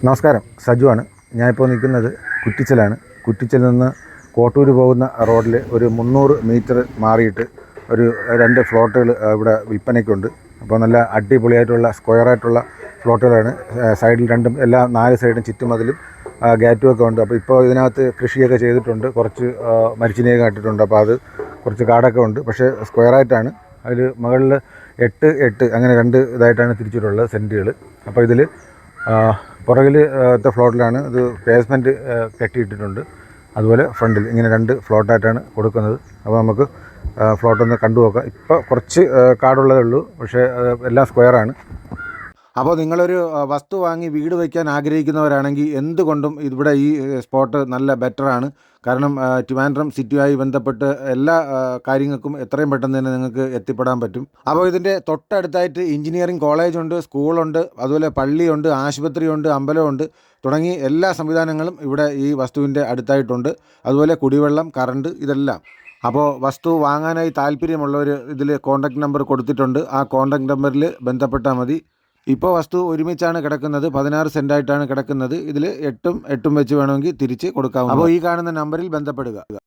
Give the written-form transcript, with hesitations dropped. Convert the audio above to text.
നമസ്കാരം, സജുവാണ്. ഞാനിപ്പോൾ നിൽക്കുന്നത് കുറ്റിച്ചലാണ്. കുറ്റിച്ചലിൽ നിന്ന് കോട്ടൂർ പോകുന്ന റോഡിൽ ഒരു 300 മീറ്റർ മാറിയിട്ട് ഒരു 2 ഫ്ലോട്ടുകൾ ഇവിടെ വിൽപ്പനയ്ക്കുണ്ട്. അപ്പോൾ നല്ല അടിപൊളിയായിട്ടുള്ള സ്ക്വയറായിട്ടുള്ള ഫ്ലോട്ടുകളാണ്. സൈഡിൽ രണ്ടും എല്ലാം 4 സൈഡും ചുറ്റുമതിലും ഗേറ്റും ഒക്കെ ഉണ്ട്. അപ്പോൾ ഇപ്പോൾ ഇതിനകത്ത് കൃഷിയൊക്കെ ചെയ്തിട്ടുണ്ട്, കുറച്ച് മരിച്ചിനെയൊക്കെ നട്ടിട്ടുണ്ട്. അപ്പോൾ അത് കുറച്ച് കാടൊക്കെ ഉണ്ട്, പക്ഷേ സ്ക്വയറായിട്ടാണ്. അതിൽ മുകളിൽ 8 അങ്ങനെ 2 ഇതായിട്ടാണ് തിരിച്ചിട്ടുള്ളത് സെൻറ്റുകൾ. അപ്പോൾ ഇതിൽ പുറകിൽ ഫ്ലോട്ടിലാണ് ഇത് പേസ്മെൻറ്റ് കെട്ടിയിട്ടിട്ടുണ്ട്. അതുപോലെ ഫ്രണ്ടിൽ ഇങ്ങനെ 2 ഫ്ലോട്ടായിട്ടാണ് കൊടുക്കുന്നത്. അപ്പോൾ നമുക്ക് ഫ്ലോട്ടൊന്ന് കണ്ടു നോക്കാം. ഇപ്പോൾ കുറച്ച് കാടുള്ളതേ ഉള്ളൂ, പക്ഷേ എല്ലാം സ്ക്വയറാണ്. അപ്പോൾ നിങ്ങളൊരു വസ്തു വാങ്ങി വീട് വയ്ക്കാൻ ആഗ്രഹിക്കുന്നവരാണെങ്കിൽ എന്തുകൊണ്ടും ഇവിടെ ഈ സ്പോട്ട് നല്ല ബെറ്ററാണ്. കാരണം ട്രിവാൻഡ്രം സിറ്റിയുമായി ബന്ധപ്പെട്ട് എല്ലാ കാര്യങ്ങൾക്കും എത്രയും പെട്ടെന്ന് തന്നെ നിങ്ങൾക്ക് എത്തിപ്പെടാൻ പറ്റും. അപ്പോൾ ഇതിൻ്റെ തൊട്ടടുത്തായിട്ട് എഞ്ചിനീയറിംഗ് കോളേജുണ്ട്, സ്കൂളുണ്ട്, അതുപോലെ പള്ളിയുണ്ട്, ആശുപത്രിയുണ്ട്, അമ്പലമുണ്ട് തുടങ്ങി എല്ലാ സംവിധാനങ്ങളും ഇവിടെ ഈ വസ്തുവിൻ്റെ അടുത്തായിട്ടുണ്ട്. അതുപോലെ കുടിവെള്ളം, കറണ്ട് ഇതെല്ലാം. അപ്പോൾ വസ്തു വാങ്ങാനായി താല്പര്യമുള്ളവർ ഇതിൽ കോൺടാക്റ്റ് നമ്പർ കൊടുത്തിട്ടുണ്ട്. ആ കോൺടാക്റ്റ് നമ്പറിൽ ബന്ധപ്പെട്ടാൽ മതി. ഇപ്പോൾ വസ്തു ഒരുമിച്ചാണ് കിടക്കുന്നത്, 16 സെൻറ്റായിട്ടാണ് കിടക്കുന്നത്. ഇതിൽ 8 വെച്ച് വേണമെങ്കിൽ തിരിച്ച് കൊടുക്കാവുന്നതാണ്. അപ്പോൾ ഈ കാണുന്ന നമ്പറിൽ ബന്ധപ്പെടുക.